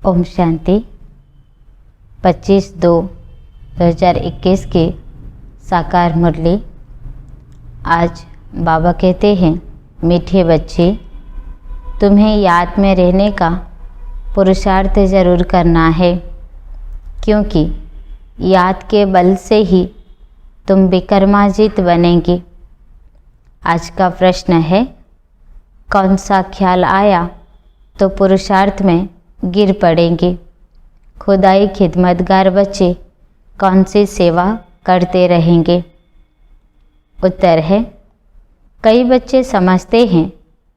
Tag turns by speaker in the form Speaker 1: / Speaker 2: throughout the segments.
Speaker 1: ओम शांति। 25/2/2021 की साकार मुरली। आज बाबा कहते हैं, मीठे बच्चे, तुम्हें याद में रहने का पुरुषार्थ ज़रूर करना है, क्योंकि याद के बल से ही तुम विक्रमाजित बनेंगे। आज का प्रश्न है, कौन सा ख्याल आया तो पुरुषार्थ में गिर पड़ेंगे। खुदाई खिदमतगार बच्चे कौन सी सेवा करते रहेंगे। उत्तर है, कई बच्चे समझते हैं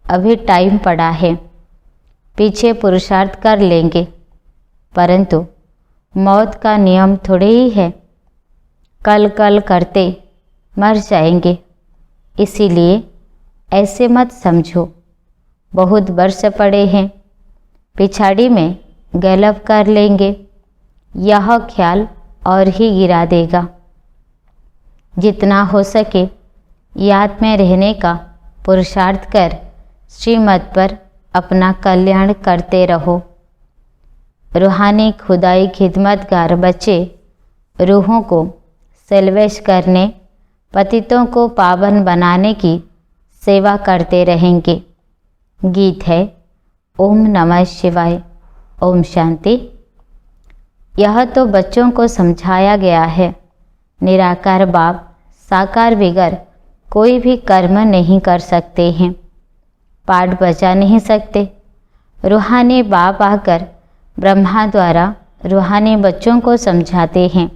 Speaker 1: अभी टाइम पड़ा है, पीछे पुरुषार्थ कर लेंगे, परंतु मौत का नियम थोड़े ही है, कल कल करते मर जाएंगे। इसीलिए ऐसे मत समझो बहुत वर्ष पड़े हैं, पिछाड़ी में गैलव कर लेंगे। यह ख्याल और ही गिरा देगा। जितना हो सके याद में रहने का पुरुषार्थ कर श्रीमत पर अपना कल्याण करते रहो। रूहानी खुदाई खिदमतगार बच्चे रूहों को सेल्वेश करने, पतितों को पावन बनाने की सेवा करते रहेंगे। गीत है ओम नमः शिवाय। ओम शांति। यह तो बच्चों को समझाया गया है, निराकार बाप साकार बगैर कोई भी कर्म नहीं कर सकते हैं, पाठ बजा नहीं सकते। रूहानी बाप आकर ब्रह्मा द्वारा रूहानी बच्चों को समझाते हैं।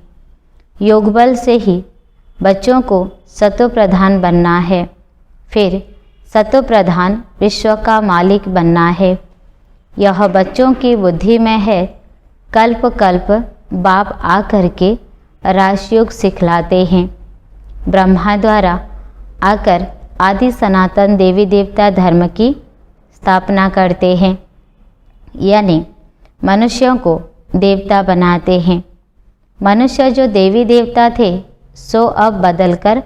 Speaker 1: योग बल से ही बच्चों को सतो प्रधान बनना है, फिर सतो प्रधान विश्व का मालिक बनना है। यह बच्चों की बुद्धि में है। कल्प कल्प बाप आ करके राजयोग सिखलाते हैं। ब्रह्मा द्वारा आकर आदि सनातन देवी देवता धर्म की स्थापना करते हैं, यानी मनुष्यों को देवता बनाते हैं। मनुष्य जो देवी देवता थे सो अब बदलकर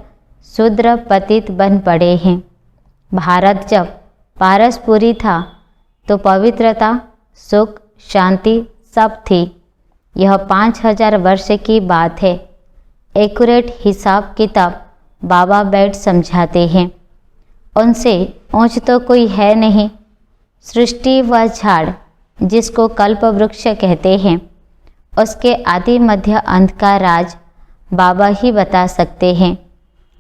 Speaker 1: शूद्र पतित बन पड़े हैं। भारत जब पारसपुरी था तो पवित्रता, सुख, शांति सब थी। यह 5000 वर्ष की बात है। एक्यूरेट हिसाब किताब बाबा बैठ समझाते हैं। उनसे ऊंच तो कोई है नहीं। सृष्टि व झाड़ जिसको कल्प वृक्ष कहते हैं, उसके आदि मध्य अंत का राज बाबा ही बता सकते हैं।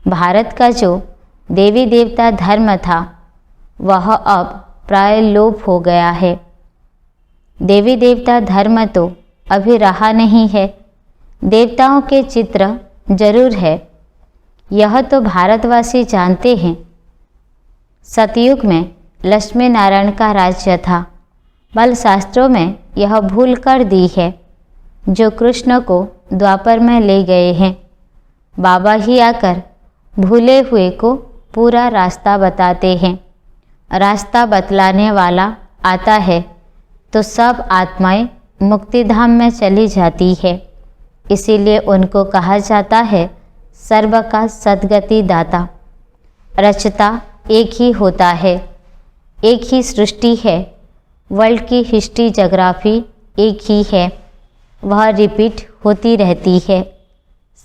Speaker 1: भारत का जो देवी देवता धर्म था वह अब प्राय लोप हो गया है। देवी देवता धर्म तो अभी रहा नहीं है। देवताओं के चित्र जरूर है, यह तो भारतवासी जानते हैं। सतयुग में लक्ष्मी नारायण का राज्य था। बल शास्त्रों में यह भूल कर दी है, जो कृष्ण को द्वापर में ले गए हैं। बाबा ही आकर भूले हुए को पूरा रास्ता बताते हैं। रास्ता बतलाने वाला आता है तो सब आत्माएं मुक्तिधाम में चली जाती है। इसीलिए उनको कहा जाता है सर्व का सद्गति दाता। रचता एक ही होता है, एक ही सृष्टि है। वर्ल्ड की हिस्ट्री जोग्राफी एक ही है, वह रिपीट होती रहती है।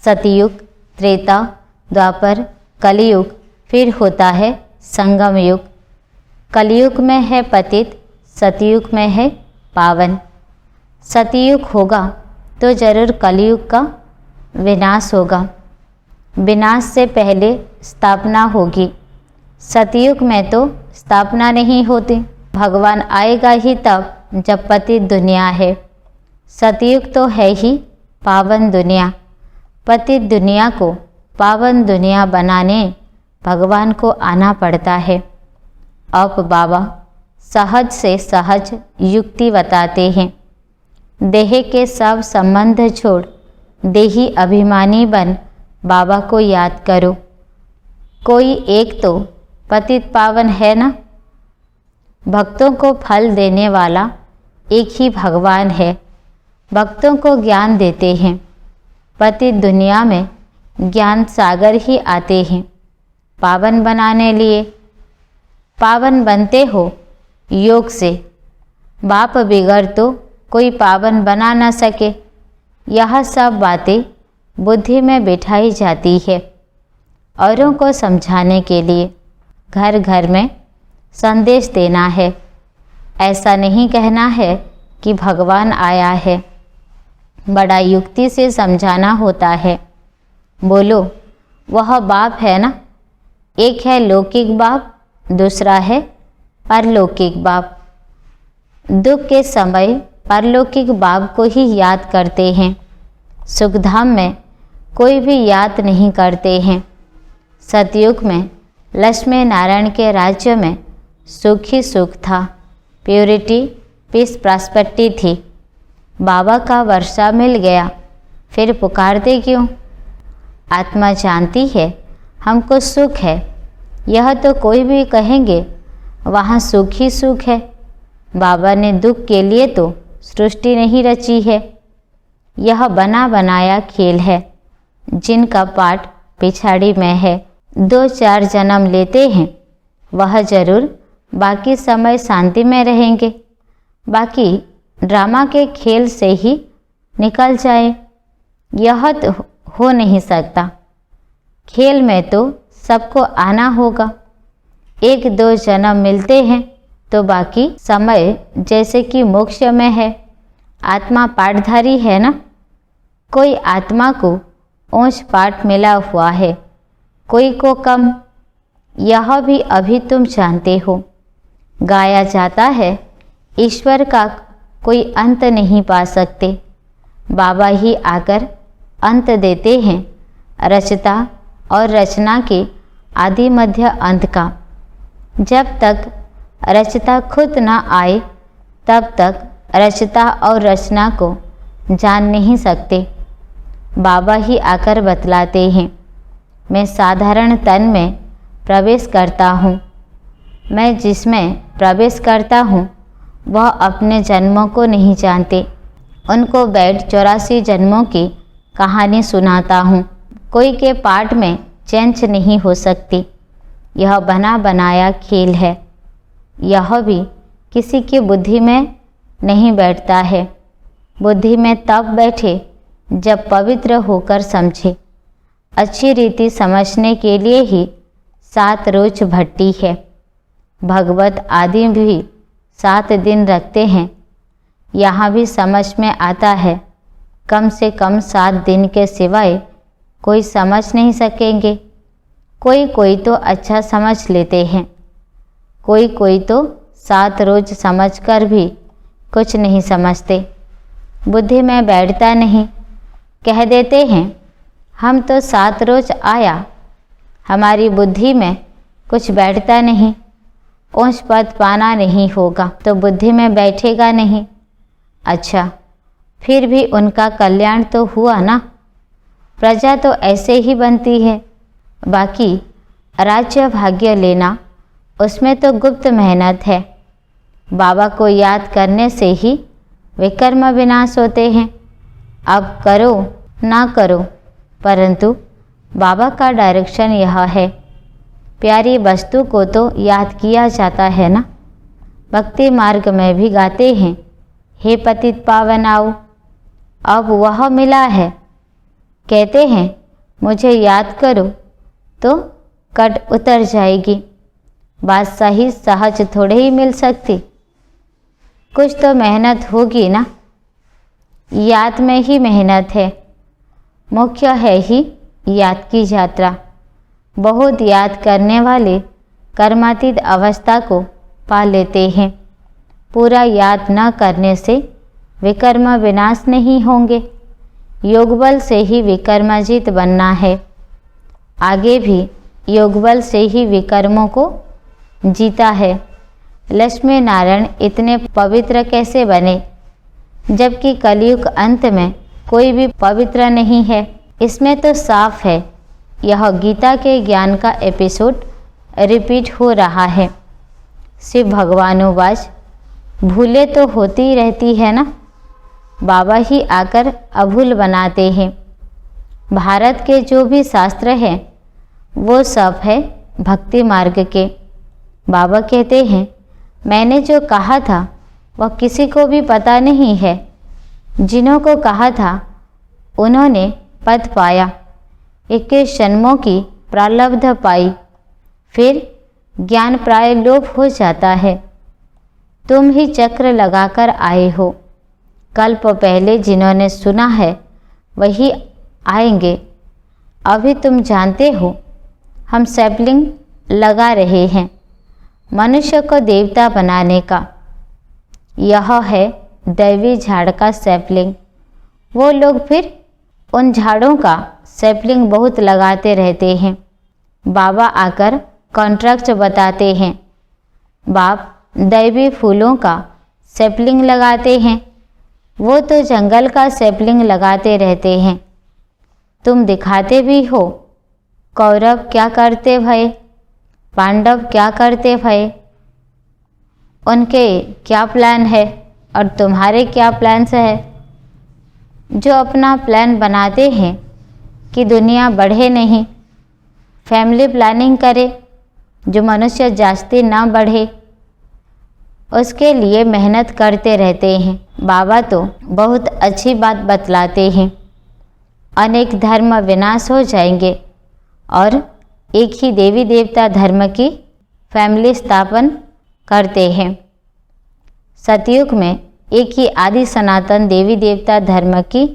Speaker 1: सतयुग, त्रेता, द्वापर, कलयुग, फिर होता है संगम युग। कलयुग में है पतित, सतयुग में है पावन। सतयुग होगा तो जरूर कलयुग का विनाश होगा। विनाश से पहले स्थापना होगी। सतयुग में तो स्थापना नहीं होती, भगवान आएगा ही तब जब पतित दुनिया है। सतयुग तो है ही पावन दुनिया। पतित दुनिया को पावन दुनिया बनाने भगवान को आना पड़ता है। अब बाबा सहज से सहज युक्ति बताते हैं। देह के सब संबंध छोड़ देही अभिमानी बन बाबा को याद करो। कोई एक तो पतित पावन है ना। भक्तों को फल देने वाला एक ही भगवान है। भक्तों को ज्ञान देते हैं। पतित दुनिया में ज्ञान सागर ही आते हैं पावन बनाने लिए। पावन बनते हो योग से, बाप बिगड़ तो कोई पावन बना न सके। यह सब बातें बुद्धि में बिठाई जाती है औरों को समझाने के लिए, घर घर में संदेश देना है। ऐसा नहीं कहना है कि भगवान आया है, बड़ा युक्ति से समझाना होता है। बोलो, वह बाप है ना? एक है लौकिक बाप, दूसरा है परलौकिक बाप। दुख के समय परलौकिक बाप को ही याद करते हैं, सुखधाम में कोई भी याद नहीं करते हैं। सतयुग में लक्ष्मी नारायण के राज्य में सुख ही सुख था, प्योरिटी, पीस, प्रॉस्पेरिटी थी। बाबा का वर्षा मिल गया, फिर पुकारते क्यों? आत्मा जानती है हमको सुख है, यह तो कोई भी कहेंगे वहाँ सुख ही सुख है। बाबा ने दुख के लिए तो सृष्टि नहीं रची है, यह बना बनाया खेल है जिनका पाठ पिछाड़ी में है। 2-4 जन्म लेते हैं, वह जरूर बाकी समय शांति में रहेंगे, बाकी ड्रामा के खेल से ही निकल जाए, यह तो हो नहीं सकता। खेल में तो सबको आना होगा। 1-2 जन्म मिलते हैं तो बाकी समय जैसे कि मोक्ष में है। आत्मा पाठधारी है ना, कोई आत्मा को ऊंच पाठ मिला हुआ है, कोई को कम, यह भी अभी तुम जानते हो। गाया जाता है ईश्वर का कोई अंत नहीं पा सकते, बाबा ही आकर अंत देते हैं, रचता और रचना के आदि मध्य अंत का। जब तक रचता खुद न आए तब तक रचता और रचना को जान नहीं सकते। बाबा ही आकर बतलाते हैं, मैं साधारण तन में प्रवेश करता हूँ। मैं जिसमें प्रवेश करता हूँ वह अपने जन्मों को नहीं जानते, उनको बैठ 84 जन्मों की कहानी सुनाता हूँ। कोई के पाठ में चेंज नहीं हो सकती, यह बना बनाया खेल है। यह भी किसी की बुद्धि में नहीं बैठता है, बुद्धि में तब बैठे जब पवित्र होकर समझे। अच्छी रीति समझने के लिए ही 7 रोज भट्टी है। भगवत आदि भी 7 दिन रखते हैं, यहाँ भी समझ में आता है कम से कम 7 दिन के सिवाय कोई समझ नहीं सकेंगे। कोई तो अच्छा समझ लेते हैं, कोई तो 7 रोज समझकर भी कुछ नहीं समझते, बुद्धि में बैठता नहीं। कह देते हैं हम तो 7 रोज आया, हमारी बुद्धि में कुछ बैठता नहीं, ऊंच पद पाना नहीं होगा तो बुद्धि में बैठेगा नहीं। अच्छा, फिर भी उनका कल्याण तो हुआ ना, प्रजा तो ऐसे ही बनती है। बाकी राज्य भाग्य लेना, उसमें तो गुप्त मेहनत है। बाबा को याद करने से ही विकर्म विनाश होते हैं। अब करो ना करो, परंतु बाबा का डायरेक्शन यह है। प्यारी वस्तु को तो याद किया जाता है ना। भक्ति मार्ग में भी गाते हैं, हे पतित पावन आओ। अब वह मिला है, कहते हैं मुझे याद करो तो कट उतर जाएगी। बात सही सहज थोड़े ही मिल सकती, कुछ तो मेहनत होगी ना। याद में ही मेहनत है, मुख्य है ही याद की यात्रा। बहुत याद करने वाले कर्मातीत अवस्था को पा लेते हैं। पूरा याद न करने से विकर्म विनाश नहीं होंगे, योग बल से ही विकर्माजीत बनना है। आगे भी योग बल से ही विकर्मों को जीता है। लक्ष्मी नारायण इतने पवित्र कैसे बने, जबकि कलयुग अंत में कोई भी पवित्र नहीं है। इसमें तो साफ है, यह गीता के ज्ञान का एपिसोड रिपीट हो रहा है। शिव भगवानुवाच, भूले तो होती रहती है ना, बाबा ही आकर अभूल बनाते हैं। भारत के जो भी शास्त्र हैं वो सब है भक्ति मार्ग के। बाबा कहते हैं मैंने जो कहा था वह किसी को भी पता नहीं है। जिन्हों को कहा था उन्होंने पद पाया, 21 जन्मों की प्रारब्ध पाई, फिर ज्ञान प्राय लोप हो जाता है। तुम ही चक्र लगाकर आए हो। कल्प पहले जिन्होंने सुना है वही आएंगे। अभी तुम जानते हो हम सैपलिंग लगा रहे हैं मनुष्य को देवता बनाने का। यह है दैवी झाड़ का सैपलिंग। वो लोग फिर उन झाड़ों का सैपलिंग बहुत लगाते रहते हैं। बाबा आकर कॉन्ट्रैक्ट बताते हैं। बाप दैवी फूलों का सैपलिंग लगाते हैं, वो तो जंगल का सैपलिंग लगाते रहते हैं। तुम दिखाते भी हो। कौरव क्या करते भये, पांडव क्या करते भये, उनके क्या प्लान है और तुम्हारे क्या प्लान्स है। जो अपना प्लान बनाते हैं कि दुनिया बढ़े नहीं, फैमिली प्लानिंग करे, जो मनुष्य जास्ती ना बढ़े, उसके लिए मेहनत करते रहते हैं। बाबा तो बहुत अच्छी बात बतलाते हैं। अनेक धर्म विनाश हो जाएंगे और एक ही देवी देवता धर्म की फैमिली स्थापन करते हैं। सतयुग में एक ही आदि सनातन देवी देवता धर्म की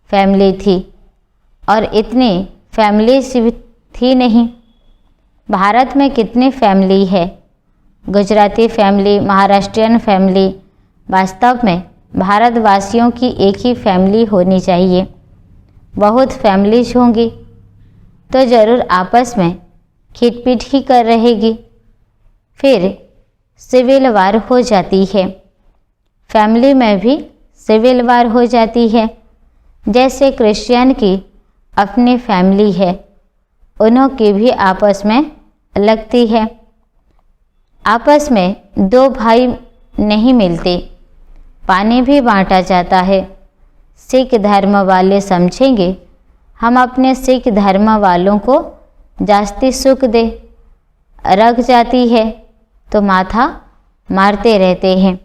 Speaker 1: फैमिली थी और इतनी फैमिली थी नहीं। भारत में कितनी फैमिली है, गुजराती फैमिली, महाराष्ट्रियन फैमिली। वास्तव में भारतवासियों की एक ही फैमिली होनी चाहिए। बहुत फैमिलीज होंगी तो ज़रूर आपस में खिटपिट ही कर रहेगी, फिर सिविल वार हो जाती है। फैमिली में भी सिविल वार हो जाती है। जैसे क्रिश्चियन की अपनी फैमिली है, उन्हों की भी आपस में लगती है। आपस में दो भाई नहीं मिलते, पानी भी बांटा जाता है। सिख धर्म वाले समझेंगे हम अपने सिख धर्म वालों को जास्ती सुख दे, रख जाती है तो माथा मारते रहते हैं।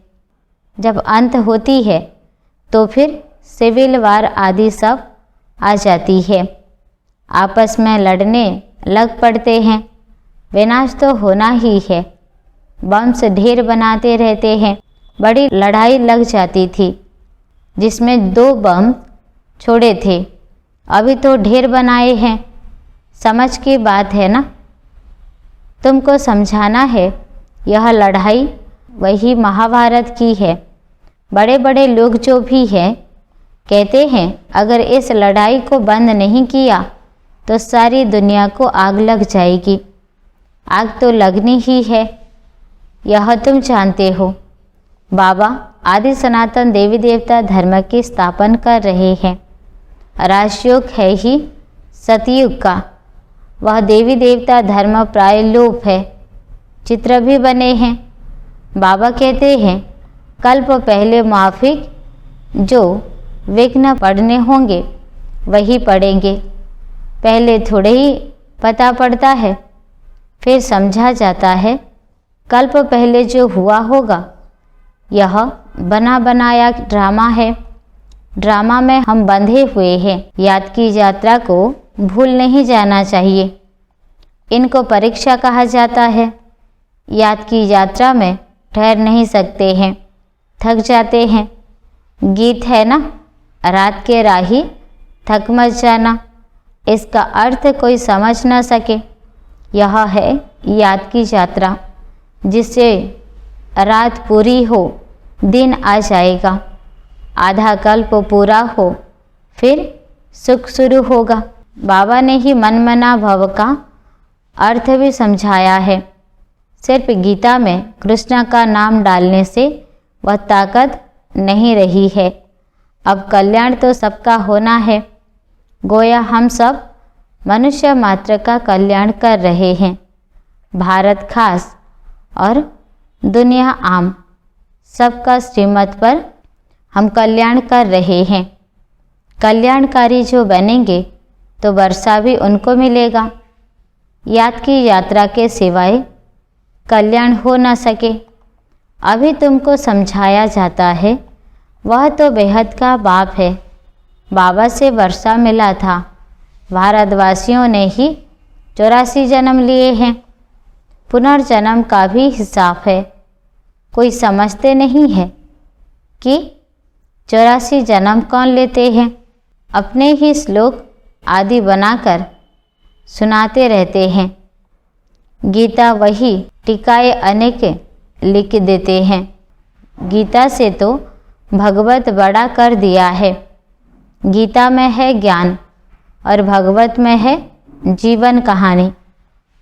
Speaker 1: जब अंत होती है तो फिर सिविल वार आदि सब आ जाती है। आपस में लड़ने लग पड़ते हैं। विनाश तो होना ही है। बम्स ढेर बनाते रहते हैं। बड़ी लड़ाई लग जाती थी जिसमें 2 बम छोड़े थे, अभी तो ढेर बनाए हैं। समझ की बात है ना। तुमको समझाना है यह लड़ाई वही महाभारत की है। बड़े बड़े लोग जो भी हैं कहते हैं अगर इस लड़ाई को बंद नहीं किया तो सारी दुनिया को आग लग जाएगी। आग तो लगनी ही है, यह तुम जानते हो। बाबा आदि सनातन देवी देवता धर्म की स्थापना कर रहे हैं। राजयोग है ही सतयुग का। वह देवी देवता धर्म प्राय लोप है। चित्र भी बने हैं। बाबा कहते हैं कल्प पहले माफिक जो विघ्न पड़ने होंगे वही पड़ेंगे। पहले थोड़े ही पता पड़ता है, फिर समझा जाता है। कल्प पहले जो हुआ होगा यह बना बनाया ड्रामा है। ड्रामा में हम बंधे हुए हैं। याद की यात्रा को भूल नहीं जाना चाहिए। इनको परीक्षा कहा जाता है। याद की यात्रा में ठहर नहीं सकते हैं, थक जाते हैं। गीत है ना, रात के राही थक मच जाना। इसका अर्थ कोई समझ न सके। यह है याद की यात्रा, जिससे रात पूरी हो दिन आ जाएगा। आधा कल्प पूरा हो फिर सुख शुरू होगा। बाबा ने ही मनमना भव का अर्थ भी समझाया है। सिर्फ गीता में कृष्ण का नाम डालने से वह ताकत नहीं रही है। अब कल्याण तो सबका होना है। गोया हम सब मनुष्य मात्र का कल्याण कर रहे हैं। भारत खास और दुनिया आम, सबका श्रीमत पर हम कल्याण कर रहे हैं। कल्याणकारी जो बनेंगे तो वर्षा भी उनको मिलेगा। याद की यात्रा के सिवाय कल्याण हो न सके। अभी तुमको समझाया जाता है, वह तो बेहद का बाप है। बाबा से वर्षा मिला था। भारतवासियों ने ही 84 जन्म लिए हैं। पुनर्जन्म का भी हिसाब है। कोई समझते नहीं है कि 84 जन्म कौन लेते हैं। अपने ही श्लोक आदि बनाकर सुनाते रहते हैं। गीता वही टीकाएं अनेक लिख देते हैं। गीता से तो भगवत बड़ा कर दिया है। गीता में है ज्ञान और भगवत में है जीवन कहानी।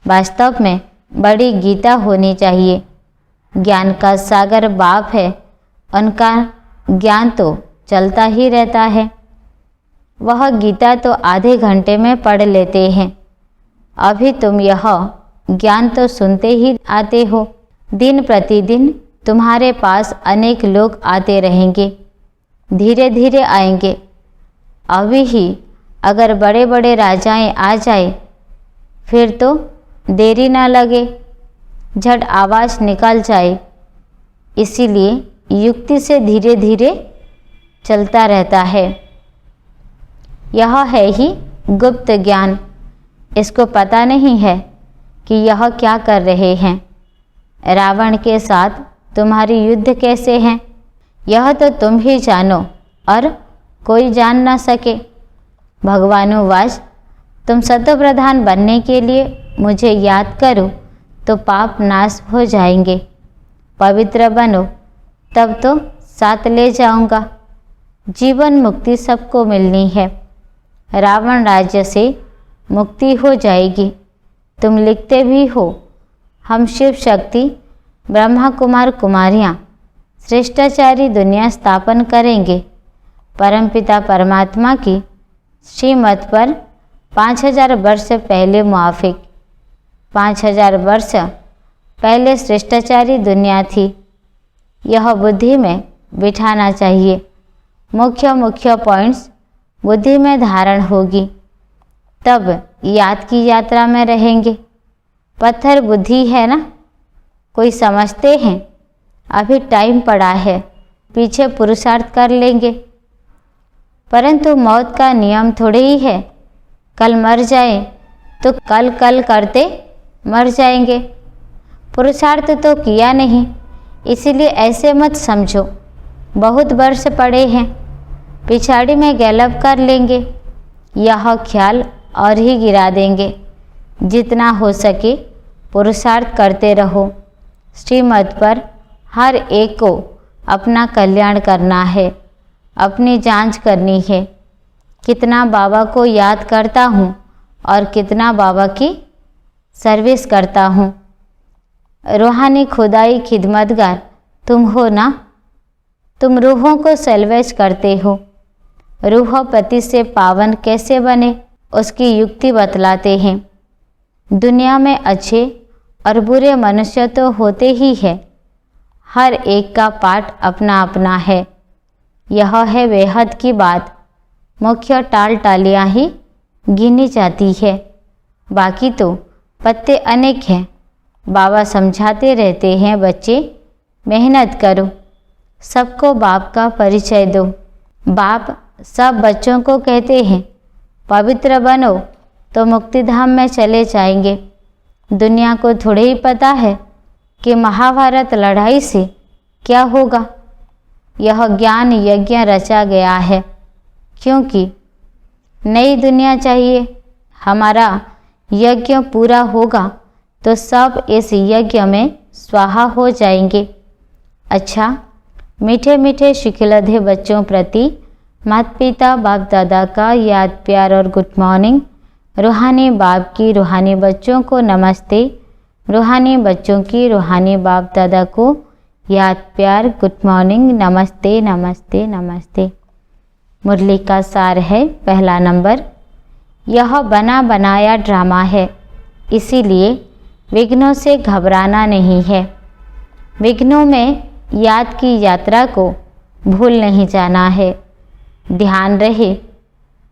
Speaker 1: वास्तव में बड़ी गीता होनी चाहिए। ज्ञान का सागर बाप है। उनका ज्ञान तो चलता ही रहता है। वह गीता तो आधे घंटे में पढ़ लेते हैं। अभी तुम यह ज्ञान तो सुनते ही आते हो। दिन प्रतिदिन तुम्हारे पास अनेक लोग आते रहेंगे, धीरे धीरे आएंगे। अभी ही अगर बड़े बड़े राजाएं आ जाए फिर तो देरी ना लगे, झट आवाज़ निकल जाए। इसीलिए युक्ति से धीरे धीरे चलता रहता है। यह है ही गुप्त ज्ञान। इसको पता नहीं है कि यह क्या कर रहे हैं। रावण के साथ तुम्हारी युद्ध कैसे है, यह तो तुम ही जानो और कोई जान ना सके। भगवानुवाच, तुम सतोप्रधान बनने के लिए मुझे याद करो तो पाप नाश हो जाएंगे। पवित्र बनो तब तो साथ ले जाऊंगा। जीवन मुक्ति सबको मिलनी है। रावण राज्य से मुक्ति हो जाएगी। तुम लिखते भी हो, हम शिव शक्ति ब्रह्मा कुमार कुमारियाँ श्रेष्ठाचारी दुनिया स्थापन करेंगे। परमपिता परमात्मा की श्रीमत पर 5000 वर्ष पहले मुआफिक 5000 वर्ष पहले श्रेष्ठाचारी दुनिया थी। यह बुद्धि में बिठाना चाहिए। मुख्य मुख्य पॉइंट्स बुद्धि में धारण होगी, तब याद की यात्रा में रहेंगे। पत्थर बुद्धि है ना, कोई समझते हैं अभी टाइम पड़ा है, पीछे पुरुषार्थ कर लेंगे। परंतु मौत का नियम थोड़े ही है, कल मर जाए तो कल कल करते मर जाएंगे। पुरुषार्थ तो किया नहीं, इसीलिए ऐसे मत समझो बहुत वर्ष पड़े हैं, पिछाड़ी में गैलप कर लेंगे। यह ख्याल और ही गिरा देंगे। जितना हो सके पुरुषार्थ करते रहो। श्रीमत पर हर एक को अपना कल्याण करना है, अपनी जांच करनी है। कितना बाबा को याद करता हूँ और कितना बाबा की सर्विस करता हूँ। रूहानी खुदाई खिदमतगार तुम हो ना। तुम रूहों को सल्वेज करते हो। रूह पति से पावन कैसे बने उसकी युक्ति बतलाते हैं। दुनिया में अच्छे और बुरे मनुष्य तो होते ही हैं। हर एक का पाठ अपना अपना है। यह है बेहद की बात। मुख्य टाल टालियाँ ही गिनी जाती है, बाकी तो पत्ते अनेक हैं। बाबा समझाते रहते हैं, बच्चे मेहनत करो, सबको बाप का परिचय दो। बाप सब बच्चों को कहते हैं पवित्र बनो तो मुक्तिधाम में चले जाएंगे। दुनिया को थोड़े ही पता है कि महाभारत लड़ाई से क्या होगा। यह ज्ञान यज्ञ रचा गया है, क्योंकि नई दुनिया चाहिए। हमारा यज्ञ पूरा होगा तो सब इस यज्ञ में स्वाहा हो जाएंगे। अच्छा, मीठे मीठे शिखलधे बच्चों प्रति माता पिता बाप दादा का याद प्यार और गुड मॉर्निंग। रूहानी बाप की रूहानी बच्चों को नमस्ते। रूहानी बच्चों की रूहानी बाप दादा को याद प्यार गुड मॉर्निंग, नमस्ते नमस्ते नमस्ते। मुरली का सार है पहला नंबर। यह बना बनाया ड्रामा है, इसीलिए विघ्नों से घबराना नहीं है। विघ्नों में याद की यात्रा को भूल नहीं जाना है। ध्यान रहे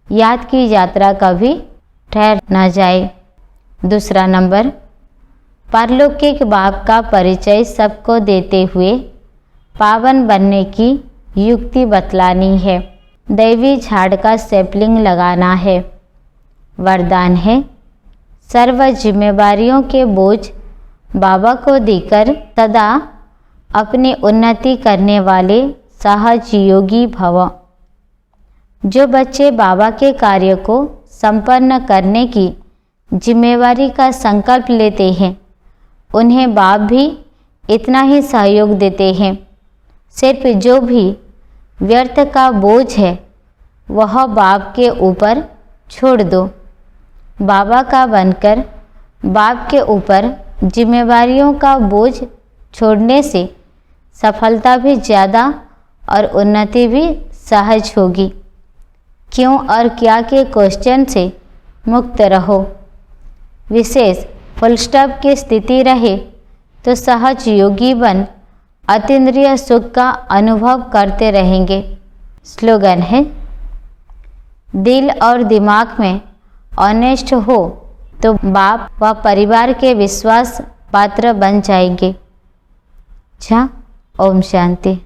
Speaker 1: याद की यात्रा कभी ठहर न जाए। दूसरा नंबर, पारलौकिक बाप का परिचय सबको देते हुए पावन बनने की युक्ति बतलानी है। दैवी झाड़ का सैपलिंग लगाना है। वरदान है, सर्व जिम्मेवारियों के बोझ बाबा को देकर सदा अपनी उन्नति करने वाले सहजयोगी भव। जो बच्चे बाबा के कार्य को संपन्न करने की जिम्मेवारी का संकल्प लेते हैं, उन्हें बाप भी इतना ही सहयोग देते हैं। सिर्फ जो भी व्यर्थ का बोझ है वह बाप के ऊपर छोड़ दो। बाबा का बनकर बाप के ऊपर जिम्मेवारियों का बोझ छोड़ने से सफलता भी ज़्यादा और उन्नति भी सहज होगी। क्यों और क्या के क्वेश्चन से मुक्त रहो। विशेष फुल स्टॉप की स्थिति रहे तो सहज योगी बन अतीन्द्रिय सुख का अनुभव करते रहेंगे। स्लोगन है, दिल और दिमाग में ऑनेस्ट हो तो बाप व परिवार के विश्वास पात्र बन जाएंगे। ओम शांति।